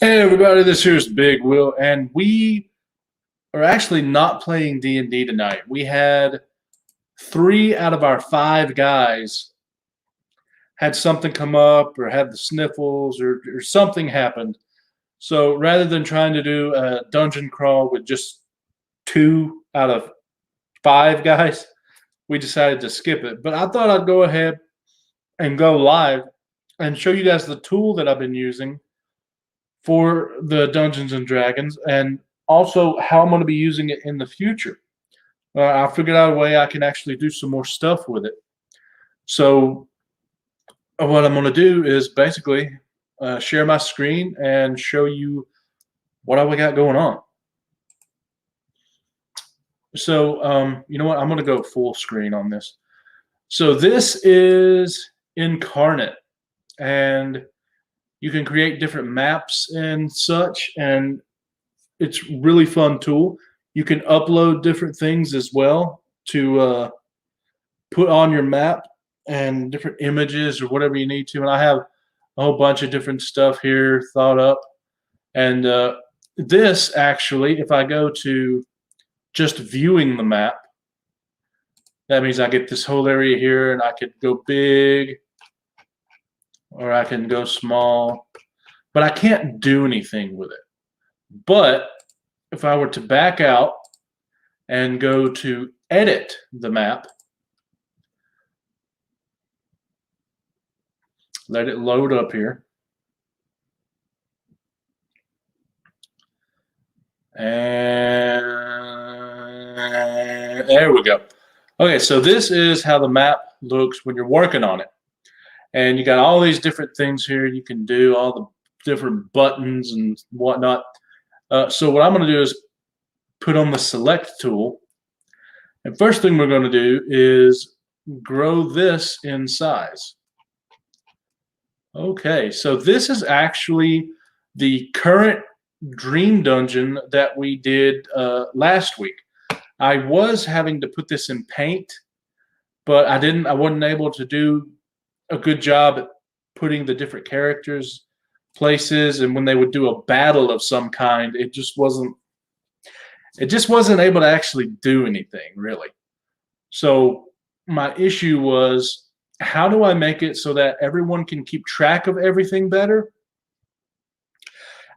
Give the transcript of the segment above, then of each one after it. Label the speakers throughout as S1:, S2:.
S1: Hey everybody, this here's Big Will, and we are actually not playing D&D tonight. We had 3 out of our 5 guys had something come up or had the sniffles or something happened. So rather than trying to do a dungeon crawl with just 2 out of 5 guys, we decided to skip it. But I thought I'd go ahead and go live and show you guys the tool that I've been using for the Dungeons and Dragons, and also how I'm going to be using it in the future. I figured out a way I can actually do some more stuff with it. So what I'm going to do is basically share my screen and show you what I got going on. So you know what? I'm going to go full screen on this. So this is Incarnate, and you can create different maps and such, and it's really fun tool. You can upload different things as well to put on your map and different images or whatever you need to. And I have a whole bunch of different stuff here thought up. And this actually, if I go to just viewing the map, that means I get this whole area here, and I could go big or I can go small, but I can't do anything with it. But if I were to back out and go to edit the map, let it load up here, and there we go. Okay, so this is how the map looks when you're working on it. And you got all these different things here you can do, all the different buttons and whatnot. So what I'm going to do is put on the select tool. And first thing we're going to do is grow this in size. Okay, so this is actually the current dream dungeon that we did last week. I was having to put this in paint, but I wasn't able to do a good job at putting the different characters places, and when they would do a battle of some kind, it just wasn't able to actually do anything really. So my issue was, how do I make it so that everyone can keep track of everything better?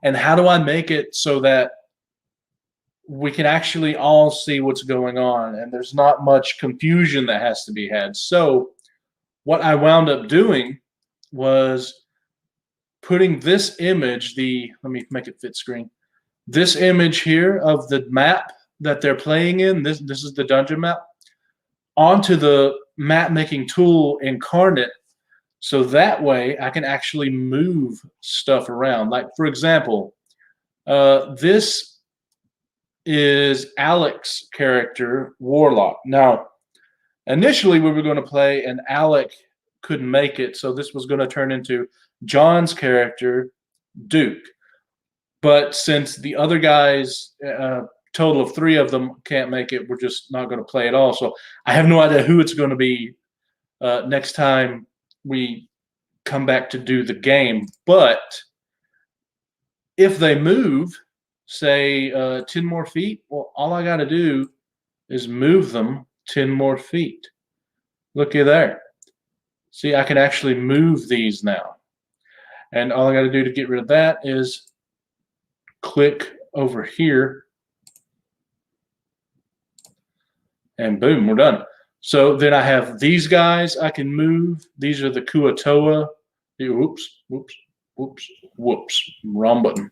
S1: And how do I make it so that we can actually all see what's going on and there's not much confusion that has to be had? So what I wound up doing was putting this image, let me make it fit screen, this image here of the map that they're playing in, this is the dungeon map, onto the map making tool Incarnate, so that way I can actually move stuff around. Like, for example, this is Alec's character, Warlock. Now, initially we were going to play, and Alec couldn't make it, so this was going to turn into John's character, Duke. But since the other guys, total of 3 of them, can't make it, we're just not going to play at all. So I have no idea who it's going to be next time we come back to do the game. But if they move, say 10 more feet, well, all I got to do is move them 10 more feet. Looky there. See, I can actually move these now. And all I got to do to get rid of that is click over here, and boom, we're done. So then I have these guys I can move. These are the Kuatoa. Whoops, wrong button.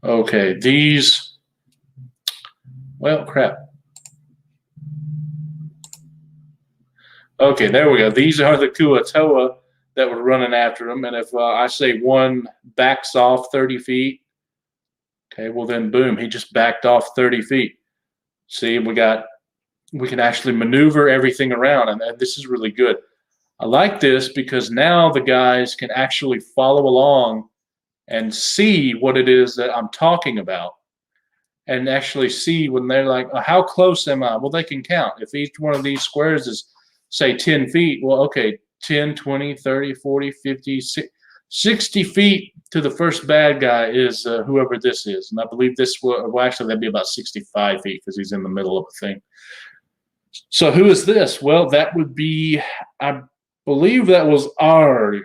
S1: Okay, these, well, crap. Okay, there we go. These are the Kuatoa that were running after them. And if I say one backs off 30 feet, okay, well then boom, he just backed off 30 feet. See, we can actually maneuver everything around, and this is really good. I like this because now the guys can actually follow along and see what it is that I'm talking about, and actually see when they're like, how close am I? Well, they can count. If each one of these squares is, say, 10 feet, well, okay, 10, 20, 30, 40, 50, 60 feet to the first bad guy is whoever this is. And I believe this will, well, actually, that'd be about 65 feet because he's in the middle of a thing. So who is this? Well, that would be, I believe that was our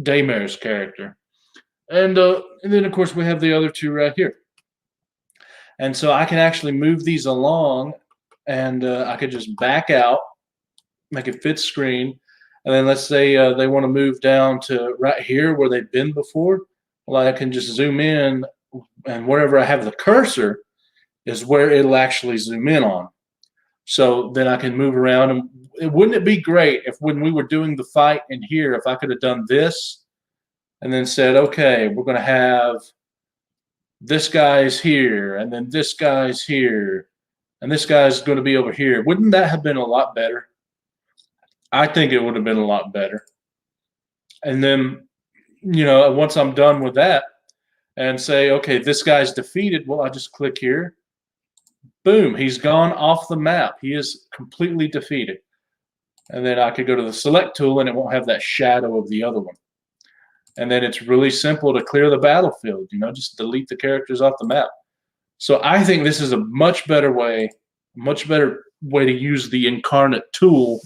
S1: Daymare's character. And then, of course, we have the other two right here. And so I can actually move these along, and I could just back out, make it fit screen. And then let's say they want to move down to right here where they've been before. Well, I can just zoom in, and wherever I have the cursor is where it'll actually zoom in on. So then I can move around. And wouldn't it be great if when we were doing the fight in here, if I could have done this and then said, okay, we're going to have this guy's here, and then this guy's here, and this guy's going to be over here. Wouldn't that have been a lot better? I think it would have been a lot better. And then, once I'm done with that and say, okay, this guy's defeated, well, I just click here. Boom, he's gone off the map. He is completely defeated. And then I could go to the select tool and it won't have that shadow of the other one. And then it's really simple to clear the battlefield, just delete the characters off the map. So I think this is a much better way to use the incarnate tool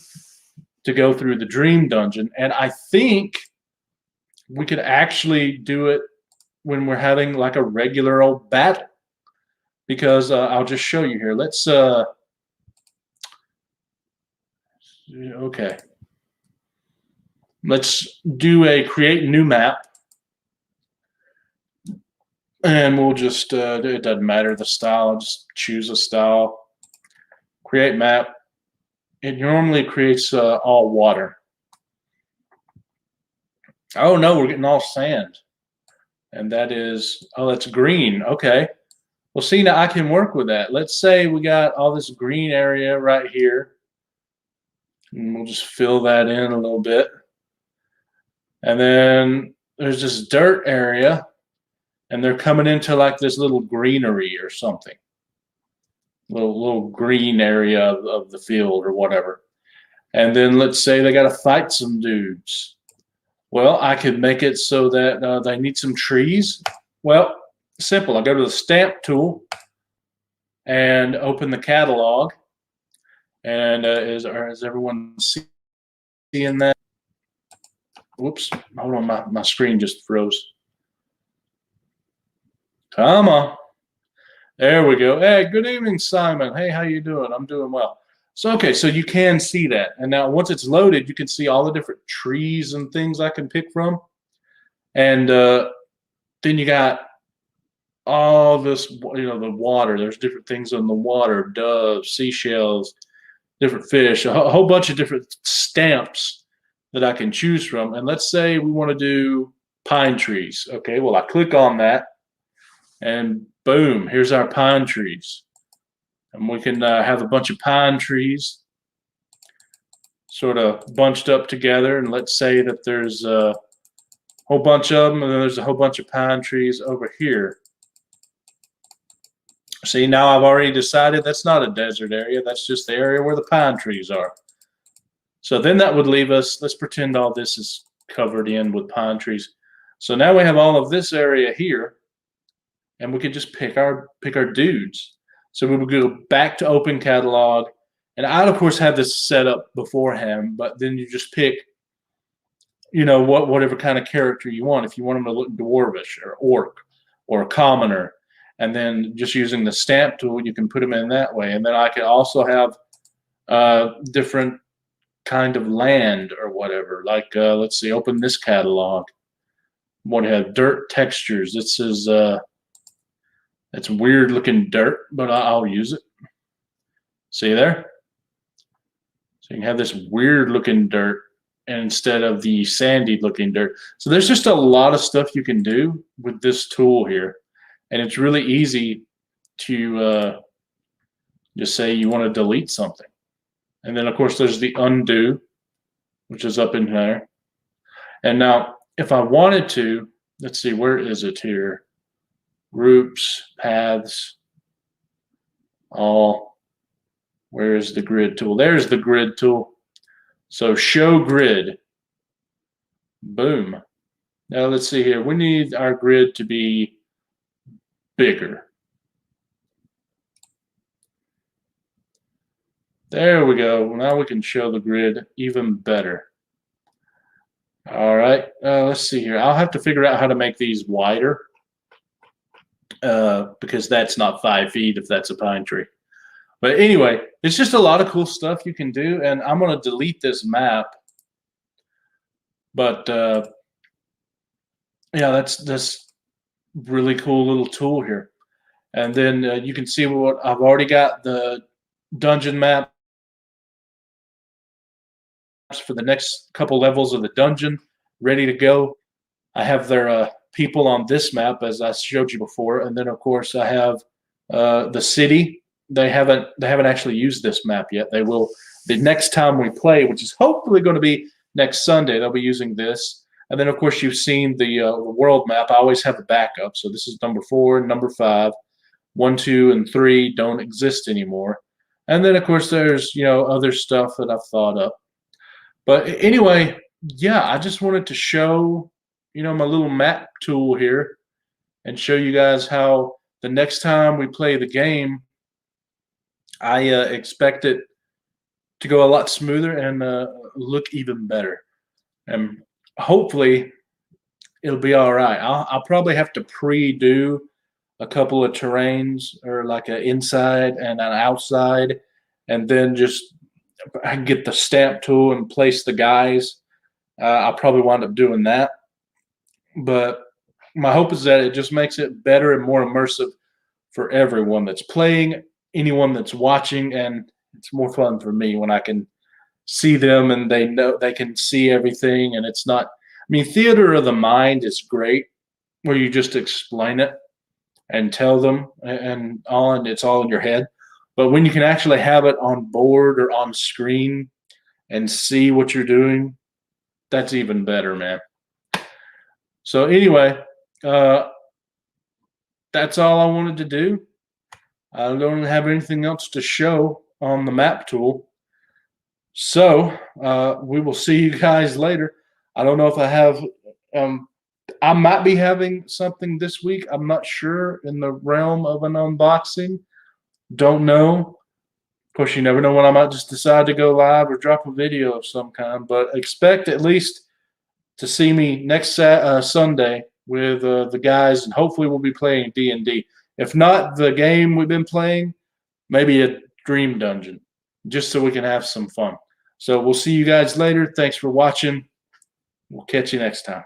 S1: to go through the dream dungeon. And I think we could actually do it when we're having like a regular old battle. Because I'll just show you here. Let's, okay. Let's do a create new map. And we'll just, it doesn't matter the style, I'll just choose a style. Create map. It normally creates all water. Oh no, we're getting all sand. And that is, oh, that's green. Okay. Well, see, now I can work with that. Let's say we got all this green area right here. And we'll just fill that in a little bit. And then there's this dirt area. And they're coming into like this little greenery or something. Little green area of the field or whatever. And then let's say they got to fight some dudes. Well, I could make it so that they need some trees. Well, simple. I go to the stamp tool and open the catalog. And is everyone seeing that? Whoops. Hold on. My screen just froze. Come on. There we go. Hey, good evening, Simon. Hey, how you doing? I'm doing well. So, okay, so you can see that. And now once it's loaded, you can see all the different trees and things I can pick from. And then you got all this, the water. There's different things on the water, doves, seashells, different fish, a whole bunch of different stamps that I can choose from. And let's say we want to do pine trees. Okay, well, I click on that. And boom, here's our pine trees. And we can have a bunch of pine trees sort of bunched up together. And let's say that there's a whole bunch of them, and then there's a whole bunch of pine trees over here. See, now I've already decided that's not a desert area. That's just the area where the pine trees are. So then that would leave us, let's pretend all this is covered in with pine trees. So now we have all of this area here. And we could just pick our dudes. So we would go back to open catalog. And I'd, of course, have this set up beforehand, but then you just pick, whatever kind of character you want. If you want them to look dwarvish or orc or a commoner, and then just using the stamp tool, you can put them in that way. And then I could also have different kind of land or whatever. Like, let's see, open this catalog. What have dirt textures. This is... it's weird looking dirt, but I'll use it. See there? So you can have this weird looking dirt instead of the sandy looking dirt. So there's just a lot of stuff you can do with this tool here. And it's really easy to just say you want to delete something. And then, of course, there's the undo, which is up in there. And now, if I wanted to, let's see, where is it here? Groups, paths, all. Where is the grid tool? There's the grid tool. So show grid. Boom. Now let's see here. We need our grid to be bigger. There we go. Now we can show the grid even better. All right. Let's see here. I'll have to figure out how to make these wider because that's not 5 feet if that's a pine tree. But anyway, it's just a lot of cool stuff you can do, and I'm going to delete this map. But yeah, that's this really cool little tool here. And then you can see what I've already got the dungeon map for the next couple levels of the dungeon ready to go. I have their people on this map as I showed you before, and then of course I have the city. They haven't actually used this map yet. They will the next time we play, which is hopefully going to be next Sunday. They'll be using this, and then of course you've seen the world map. I always have a backup, so this is number 4, number 5, 1, 2, and 3 don't exist anymore, and then of course there's other stuff that I've thought up. But anyway, yeah, I just wanted to show, my little map tool here and show you guys how the next time we play the game, I expect it to go a lot smoother and look even better. And hopefully it'll be all right. I'll probably have to pre-do a couple of terrains or like an inside and an outside, and then just I can get the stamp tool and place the guys. I'll probably wind up doing that. But my hope is that it just makes it better and more immersive for everyone that's playing, anyone that's watching, and it's more fun for me when I can see them and they know they can see everything. And it's not, theater of the mind is great where you just explain it and tell them and it's all in your head. But when you can actually have it on board or on screen and see what you're doing, that's even better, man. So anyway, that's all I wanted to do. I don't have anything else to show on the map tool. So we will see you guys later. I don't know if I have, I might be having something this week. I'm not sure in the realm of an unboxing. Don't know. Of course, you never know when I might just decide to go live or drop a video of some kind. But expect at least to see me next Sunday with the guys, and hopefully we'll be playing DnD. If not the game we've been playing, maybe a dream dungeon, just so we can have some fun. So we'll see you guys later. Thanks for watching. We'll catch you next time.